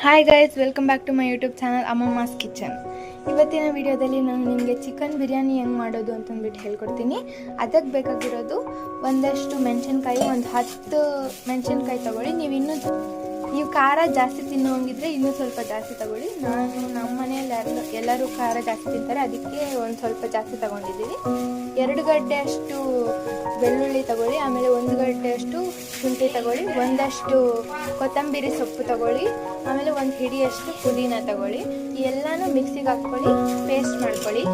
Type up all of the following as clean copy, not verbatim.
Hi guys, welcome back to my YouTube channel Ammamma's Kitchen. ಇವತ್ತಿನ ವಿಡಿಯೋದಲ್ಲಿ ನಾನು ನಿಮಗೆ ಚಿಕನ್ ಬಿರಿಯಾನಿ ಹೆಂಗೆ ಮಾಡೋದು ಅಂತಂದ್ಬಿಟ್ಟು ಹೇಳ್ಕೊಡ್ತೀನಿ. ಅದಕ್ಕೆ ಬೇಕಾಗಿರೋದು ಒಂದಷ್ಟು ಮೆಣಸಿನ್ಕಾಯಿ, ಒಂದು 10 ಮೆಣಸಿನ್ಕಾಯಿ ತೊಗೊಳ್ಳಿ. ನೀವು ಖಾರ ಜಾಸ್ತಿ ತಿನ್ನೋಂಗಿದ್ರೆ ಇನ್ನೂ ಸ್ವಲ್ಪ ಜಾಸ್ತಿ ತೊಗೊಳ್ಳಿ. ನಮ್ಮ ಮನೆಯಲ್ಲಿ ಎಲ್ಲರೂ ಖಾರ ಜಾಸ್ತಿ ತಿಂತಾರೆ, ಅದಕ್ಕೆ ಒಂದು ಸ್ವಲ್ಪ ಜಾಸ್ತಿ ತೊಗೊಂಡಿದ್ದೀವಿ. 2 ಗಡ್ಡೆ ಅಷ್ಟು ಬೆಳ್ಳುಳ್ಳಿ ತೊಗೊಳ್ಳಿ, ಆಮೇಲೆ 1 ಗಡ್ಡೆ ಅಷ್ಟು ಶುಂಠಿ ತೊಗೊಳ್ಳಿ, ಒಂದಷ್ಟು ಕೊತ್ತಂಬರಿ ಸೊಪ್ಪು ತೊಗೊಳ್ಳಿ, ಆಮೇಲೆ 1 ಹಿಡಿಯಷ್ಟು ಪುದೀನ ತೊಗೊಳ್ಳಿ. ಈ ಎಲ್ಲನೂ ಮಿಕ್ಸಿಗೆ ಹಾಕ್ಕೊಳ್ಳಿ, ಪೇಸ್ಟ್ ಮಾಡ್ಕೊಳ್ಳಿ.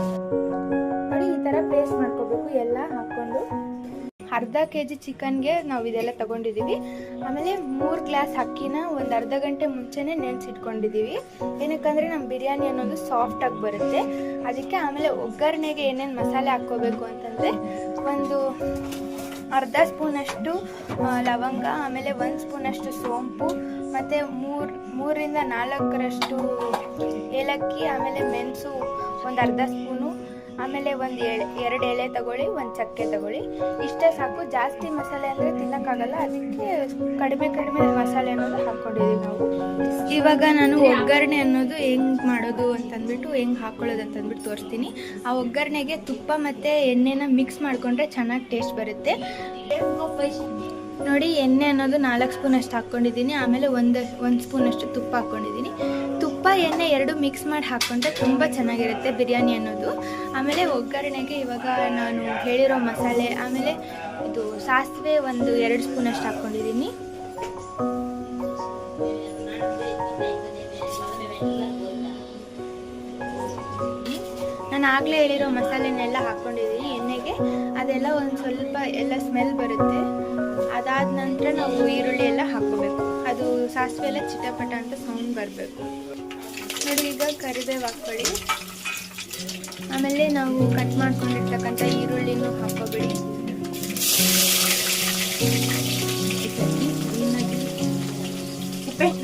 ನೋಡಿ, ಈ ಥರ ಪೇಸ್ಟ್ ಮಾಡ್ಕೋಬೇಕು ಎಲ್ಲ ಹಾಕ್ಕೊಂಡು. ಅರ್ಧ kg ಚಿಕನ್ಗೆ ನಾವು ಇದೆಲ್ಲ ತೊಗೊಂಡಿದ್ದೀವಿ. ಆಮೇಲೆ 3 ಗ್ಲಾಸ್ ಅಕ್ಕಿನ ಒಂದು ಅರ್ಧ ಗಂಟೆ ಮುಂಚೆನೇ ನೆನೆಸಿಟ್ಕೊಂಡಿದ್ದೀವಿ. ಏನಕ್ಕಂದರೆ ನಮ್ಮ ಬಿರಿಯಾನಿ ಅನ್ನೋದು ಸಾಫ್ಟಾಗಿ ಬರುತ್ತೆ, ಅದಕ್ಕೆ. ಆಮೇಲೆ ಒಗ್ಗರಣೆಗೆ ಏನೇನು ಮಸಾಲೆ ಹಾಕ್ಕೋಬೇಕು ಅಂತಂದರೆ, ಒಂದು ಅರ್ಧ ಸ್ಪೂನಷ್ಟು ಲವಂಗ, ಆಮೇಲೆ 1 ಸ್ಪೂನಷ್ಟು ಸೋಂಪು, ಮತ್ತು 3ರಿಂದ 4ರಷ್ಟು ಏಲಕ್ಕಿ, ಆಮೇಲೆ ಮೆಣಸು ಒಂದು ಅರ್ಧ ಸ್ಪೂನು, ಆಮೇಲೆ 2 ಎಲೆ ತಗೊಳ್ಳಿ, 1 ಚಕ್ಕೆ ತಗೊಳ್ಳಿ. ಇಷ್ಟೇ ಸಾಕು. ಜಾಸ್ತಿ ಮಸಾಲೆ ಅಂದರೆ ತಿನ್ನೋಕ್ಕಾಗಲ್ಲ, ಅದಕ್ಕೆ ಕಡಿಮೆ ಮಸಾಲೆ ಅನ್ನೋದು ಹಾಕ್ಕೊಂಡಿದ್ದೀವಿ ನಾವು. ಇವಾಗ ನಾನು ಒಗ್ಗರಣೆ ಅನ್ನೋದು ಹೆಂಗೆ ಮಾಡೋದು ಅಂತಂದ್ಬಿಟ್ಟು, ಹೆಂಗೆ ಹಾಕ್ಕೊಳ್ಳೋದು ಅಂತಂದ್ಬಿಟ್ಟು ತೋರಿಸ್ತೀನಿ. ಆ ಒಗ್ಗರಣೆಗೆ ತುಪ್ಪ ಮತ್ತು ಎಣ್ಣೆನ ಮಿಕ್ಸ್ ಮಾಡಿಕೊಂಡ್ರೆ ಚೆನ್ನಾಗಿ ಟೇಸ್ಟ್ ಬರುತ್ತೆ. ನೋಡಿ, ಎಣ್ಣೆ ಅನ್ನೋದು 4 ಸ್ಪೂನಷ್ಟು ಹಾಕ್ಕೊಂಡಿದ್ದೀನಿ, ಆಮೇಲೆ 1 ಸ್ಪೂನಷ್ಟು ತುಪ್ಪ ಹಾಕ್ಕೊಂಡಿದ್ದೀನಿ. ತುಪ್ಪ ಎಣ್ಣೆ 2 ಮಿಕ್ಸ್ ಮಾಡಿ ಹಾಕ್ಕೊಂಡ್ರೆ ತುಂಬ ಚೆನ್ನಾಗಿರುತ್ತೆ ಬಿರಿಯಾನಿ ಅನ್ನೋದು. ಆಮೇಲೆ ಒಗ್ಗರಣೆಗೆ ಇವಾಗ ನಾನು ಹೇಳಿರೋ ಮಸಾಲೆ, ಆಮೇಲೆ ಇದು ಸಾಸಿವೆ 2 ಸ್ಪೂನಷ್ಟು ಹಾಕ್ಕೊಂಡಿದ್ದೀನಿ. ನಾನು ಆಗಲೇ ಹೇಳಿರೋ ಮಸಾಲೆನೆಲ್ಲ ಹಾಕ್ಕೊಂಡಿದ್ದೀನಿ ಎಣ್ಣೆಗೆ. ಅದೆಲ್ಲ ಒಂದು ಸ್ವಲ್ಪ ಎಲ್ಲ ಸ್ಮೆಲ್ ಬರುತ್ತೆ. ಅದಾದ ನಂತರ ನಾವು ಈರುಳ್ಳಿ ಎಲ್ಲ ಹಾಕ್ಕೋಬೇಕು. ಅದು ಸಾಸಿವೆ ಎಲ್ಲ ಚಿಟಪಟ ಅಂತ ಸೌಂಡ್ ಬರಬೇಕು. ನೋಡಿ, ಈಗ ಕರಿಬೇವು ಹಾಕ್ಕೊಳ್ಳಿ. ಆಮೇಲೆ ನಾವು ಕಟ್ ಮಾಡ್ಕೊಂಡಿರ್ತಕ್ಕಂಥ ಈರುಳ್ಳಿನೂ ಹಾಕ್ಕೊಬೇಡಿ.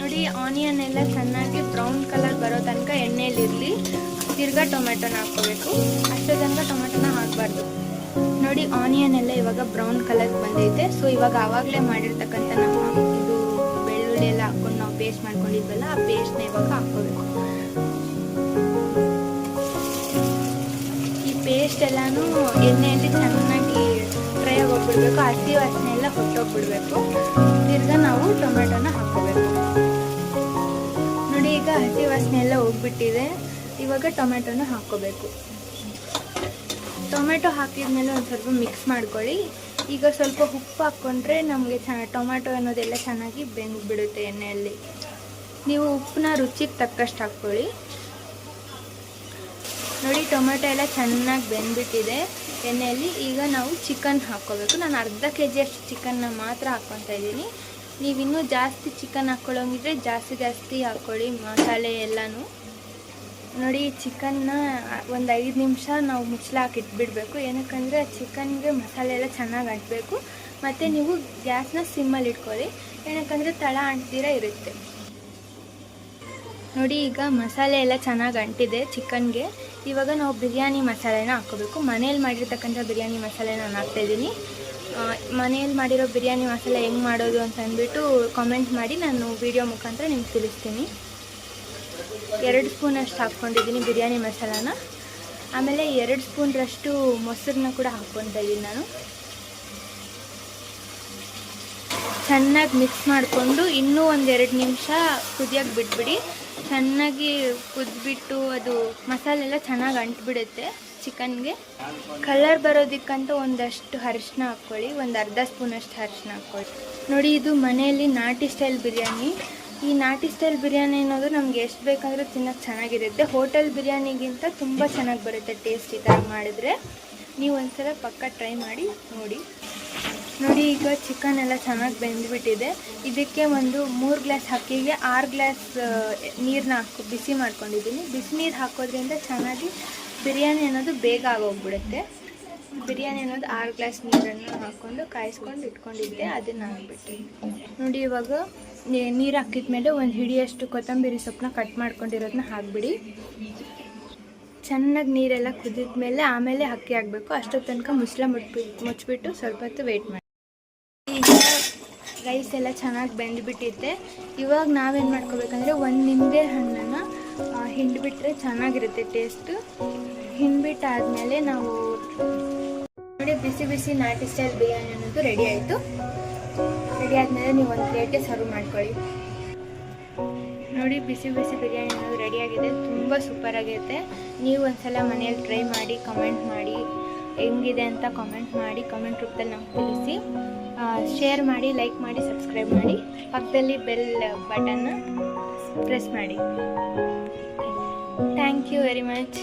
ನೋಡಿ, ಆನಿಯನ್ ಎಲ್ಲ ಚೆನ್ನಾಗಿ ಬ್ರೌನ್ ಕಲರ್ ಬರೋ ತನಕ ಎಣ್ಣೆಯಲ್ಲಿರಲಿ. ತಿರ್ಗಾ ಟೊಮೆಟೊನ ಹಾಕ್ಕೋಬೇಕು. ಅಷ್ಟೇ ತನಕ ಟೊಮೆಟೊನ ಹಾಕಬಾರ್ದು. ನೋಡಿ, ಆನಿಯನ್ ಎಲ್ಲ ಇವಾಗ ಬ್ರೌನ್ ಕಲರ್ ಬಂದೈತೆ. ಸೊ ಇವಾಗ ಆವಾಗಲೇ ಮಾಡಿರ್ತಕ್ಕಂಥ ನಮ್ಮ ಇದು ಬೆಳ್ಳುಳ್ಳಿ ಎಲ್ಲ ಹಾಕ್ಕೊಂಡು ನಾವು ಪೇಸ್ಟ್ ಮಾಡ್ಕೊಂಡಿದ್ವಲ್ಲ, ಆ ಪೇಸ್ಟ್ನ ಇವಾಗ ಹಾಕ್ಕೋಬೇಕು. ಈ ಪೇಸ್ಟ್ ಎಲ್ಲನೂ ಎಣ್ಣೆಯಲ್ಲಿ ಚೆನ್ನಾಗಿ ಫ್ರೈ ಆಗೋಗ್ಬಿಡ್ಬೇಕು. ಹಸಿ ವಾಸನೆ ಎಲ್ಲ ಹೊಟ್ಟೋಗ್ಬಿಡ್ಬೇಕು. ತಿರ್ಗಾ ನಾವು ಟೊಮೆಟೊನ ಹಾಕ್ಕೋಬೇಕು. ನೋಡಿ, ಈಗ ಹಸಿ ವಾಸನೆ ಎಲ್ಲ ಹೋಗ್ಬಿಟ್ಟಿದೆ. ಇವಾಗ ಟೊಮೆಟೊನ ಹಾಕ್ಕೋಬೇಕು. ಟೊಮೆಟೊ ಹಾಕಿದ್ಮೇಲೆ ಒಂದು ಸ್ವಲ್ಪ ಮಿಕ್ಸ್ ಮಾಡ್ಕೊಳ್ಳಿ. ಈಗ ಸ್ವಲ್ಪ ಉಪ್ಪು ಹಾಕ್ಕೊಂಡ್ರೆ ನಮಗೆ ಟೊಮೆಟೊ ಅನ್ನೋದೆಲ್ಲ ಚೆನ್ನಾಗಿ ಬೆಂದ್ಬಿಡುತ್ತೆ ಎಣ್ಣೆಯಲ್ಲಿ. ನೀವು ಉಪ್ಪನ್ನ ರುಚಿಗೆ ತಕ್ಕಷ್ಟು ಹಾಕ್ಕೊಳ್ಳಿ. ನೋಡಿ, ಟೊಮೆಟೊ ಎಲ್ಲ ಚೆನ್ನಾಗಿ ಬೆಂದ್ಬಿಟ್ಟಿದೆ ಎಣ್ಣೆಯಲ್ಲಿ. ಈಗ ನಾವು ಚಿಕನ್ ಹಾಕ್ಕೋಬೇಕು. ನಾನು ಅರ್ಧ kg ಅಷ್ಟು ಚಿಕನ್ನ ಮಾತ್ರ ಹಾಕ್ಕೊತಾ ಇದ್ದೀನಿ. ನೀವಿನ್ನೂ ಜಾಸ್ತಿ ಚಿಕನ್ ಹಾಕ್ಕೊಳ್ಳೋಂಗಿದ್ರೆ ಜಾಸ್ತಿ ಹಾಕ್ಕೊಳ್ಳಿ ಮಸಾಲೆ ಎಲ್ಲನೂ. ನೋಡಿ, ಚಿಕನ್ನ ಒಂದು 5 ನಿಮಿಷ ನಾವು ಮುಚ್ಚಳ ಹಾಕಿಟ್ಬಿಡಬೇಕು. ಏನಕ್ಕಂದರೆ ಚಿಕನ್ಗೆ ಮಸಾಲೆ ಎಲ್ಲ ಚೆನ್ನಾಗಿ ಅಂಟಬೇಕು. ಮತ್ತು ನೀವು ಗ್ಯಾಸ್ನ ಸಿಮ್ಮಲ್ಲಿ ಇಟ್ಕೊಳ್ಳಿ, ಏನಕ್ಕಂದರೆ ತಳ ಅಂಟ್ದಿರ ಇರುತ್ತೆ. ನೋಡಿ, ಈಗ ಮಸಾಲೆ ಎಲ್ಲ ಚೆನ್ನಾಗಿ ಅಂಟಿದೆ ಚಿಕನ್ಗೆ. ಇವಾಗ ನಾವು ಬಿರಿಯಾನಿ ಮಸಾಲೆನ ಹಾಕ್ಕೋಬೇಕು. ಮನೇಲಿ ಮಾಡಿರ್ತಕ್ಕಂಥ ಬಿರಿಯಾನಿ ಮಸಾಲೆ ನಾನು ಹಾಕ್ತಾಯಿದ್ದೀನಿ. ಮನೇಲಿ ಮಾಡಿರೋ ಬಿರಿಯಾನಿ ಮಸಾಲೆ ಹೆಂಗೆ ಮಾಡೋದು ಅಂತ ಅಂದ್ಬಿಟ್ಟು ಕಾಮೆಂಟ್ ಮಾಡಿ, ನಾನು ವಿಡಿಯೋ ಮುಖಾಂತರ ನಿಮ್ಗೆ ತಿಳಿಸ್ತೀನಿ. 2 ಸ್ಪೂನಷ್ಟು ಹಾಕ್ಕೊಂಡಿದ್ದೀನಿ ಬಿರಿಯಾನಿ ಮಸಾಲಾನ. ಆಮೇಲೆ 2 ಸ್ಪೂನ್ರಷ್ಟು ಮೊಸರನ್ನ ಕೂಡ ಹಾಕ್ಕೊತಾ ಇದ್ದೀನಿ ನಾನು. ಚೆನ್ನಾಗಿ ಮಿಕ್ಸ್ ಮಾಡಿಕೊಂಡು ಇನ್ನೂ ಒಂದು 2 ನಿಮಿಷ ಕುದಿಯೋಕ್ಕೆ ಬಿಟ್ಬಿಡಿ. ಚೆನ್ನಾಗಿ ಕುದ್ಬಿಟ್ಟು ಅದು ಮಸಾಲೆ ಎಲ್ಲ ಚೆನ್ನಾಗಿ ಅಂಟ್ಬಿಡುತ್ತೆ ಚಿಕನ್ಗೆ. ಕಲರ್ ಬರೋದಕ್ಕಂತ ಒಂದಷ್ಟು ಅರಿಶಿನ ಹಾಕ್ಕೊಳ್ಳಿ, ಒಂದು ಅರ್ಧ ಸ್ಪೂನಷ್ಟು ಅರಿಶಿನ ಹಾಕ್ಕೊಳ್ಳಿ. ನೋಡಿ, ಇದು ಮನೆಯಲ್ಲಿ ನಾಟಿ ಸ್ಟೈಲ್ ಬಿರಿಯಾನಿ. ಈ ನಾಟಿ ಸ್ಟೈಲ್ ಬಿರಿಯಾನಿ ಅನ್ನೋದು ನಮ್ಗೆ ಎಷ್ಟು ಬೇಕಂದ್ರೂ ತಿನ್ನೋಕ್ಕೆ ಚೆನ್ನಾಗಿರುತ್ತೆ. ಹೋಟೆಲ್ ಬಿರಿಯಾನಿಗಿಂತ ತುಂಬ ಚೆನ್ನಾಗಿ ಬರುತ್ತೆ ಟೇಸ್ಟ್. ಈ ಥರ ಮಾಡಿದ್ರೆ ನೀವು ಒಂದ್ಸಲ ಪಕ್ಕ ಟ್ರೈ ಮಾಡಿ ನೋಡಿ. ನೋಡಿ, ಈಗ ಚಿಕನ್ ಎಲ್ಲ ಚೆನ್ನಾಗಿ ಬೆಂದ್ಬಿಟ್ಟಿದೆ. ಇದಕ್ಕೆ ಒಂದು 3 ಗ್ಲಾಸ್ ಅಕ್ಕಿಗೆ 6 ಗ್ಲಾಸ್ ನೀರನ್ನ ಬಿಸಿ ಮಾಡ್ಕೊಂಡಿದ್ದೀನಿ. ಬಿಸಿ ನೀರು ಹಾಕೋದ್ರಿಂದ ಚೆನ್ನಾಗಿ ಬಿರಿಯಾನಿ ಅನ್ನೋದು ಬೇಗ ಆಗೋಗ್ಬಿಡುತ್ತೆ. ಬಿರಿಯಾನಿ ಅನ್ನೋದು 6 ಗ್ಲಾಸ್ ನೀರನ್ನು ಹಾಕ್ಕೊಂಡು ಕಾಯಿಸ್ಕೊಂಡು ಇಟ್ಕೊಂಡಿದ್ದೆ, ಅದನ್ನು ಹಾಕ್ಬಿಟ್ಟು. ನೋಡಿ, ಇವಾಗ ನೀರು ಹಾಕಿದ್ಮೇಲೆ 1 ಹಿಡಿಯಷ್ಟು ಕೊತ್ತಂಬರಿ ಸೊಪ್ಪನ್ನ ಕಟ್ ಮಾಡ್ಕೊಂಡಿರೋದನ್ನ ಹಾಕ್ಬಿಡಿ. ಚೆನ್ನಾಗಿ ನೀರೆಲ್ಲ ಕುದಿದ್ಮೇಲೆ ಆಮೇಲೆ ಅಕ್ಕಿ ಹಾಕಬೇಕು. ಅಷ್ಟೊತ್ತು ತನಕ ಮುಚ್ಚಳ ಮುಚ್ಚಿಬಿಟ್ಟು ಸ್ವಲ್ಪ ಹೊತ್ತು ವೆಯ್ಟ್ ಮಾಡಿ. ಈಗ ರೈಸ್ ಎಲ್ಲ ಚೆನ್ನಾಗಿ ಬೆಂದುಬಿಟ್ಟಿದೆ. ಇವಾಗ ನಾವೇನು ಮಾಡ್ಕೋಬೇಕಂದ್ರೆ ಒಂದು ನಿಂಬೆ ಹಣ್ಣನ್ನು ಹಿಂಡಿಬಿಟ್ರೆ ಚೆನ್ನಾಗಿರುತ್ತೆ ಟೇಸ್ಟು. ಹಿಂಡ್ಬಿಟ್ಟಾದಮೇಲೆ ನಾವು ನೋಡಿ ಬಿಸಿ ಬಿಸಿ ನಾಟಿ ಸ್ಟೈಲ್ ಬಿರಿಯಾನಿ ಅನ್ನೋದು ರೆಡಿ ಆಯಿತು. ರೆಡಿ ಆದಮೇಲೆ ನೀವು ಒಂದು ಪ್ಲೇಟ್ಗೆ ಸರ್ವ್ ಮಾಡ್ಕೊಳ್ಳಿ. ನೋಡಿ ಬಿಸಿ ಬಿಸಿ ಬಿರಿಯಾನಿ ಅನ್ನೋದು ರೆಡಿಯಾಗಿದೆ. ತುಂಬ ಸೂಪರಾಗಿರುತ್ತೆ. ನೀವು ಒಂದ್ಸಲ ಮನೆಯಲ್ಲಿ ಟ್ರೈ ಮಾಡಿ ಕಮೆಂಟ್ ಮಾಡಿ ಹೆಂಗಿದೆ ಅಂತ ಕಮೆಂಟ್ ಮಾಡಿ, ಕಮೆಂಟ್ ರೂಪದಲ್ಲಿ ನಮ್ಗೆ ತಿಳಿಸಿ. ಶೇರ್ ಮಾಡಿ, ಲೈಕ್ ಮಾಡಿ, ಸಬ್ಸ್ಕ್ರೈಬ್ ಮಾಡಿ, ಪಕ್ಕದಲ್ಲಿ ಬೆಲ್ ಬಟನ್ನ ಪ್ರೆಸ್ ಮಾಡಿ. Thank you very much.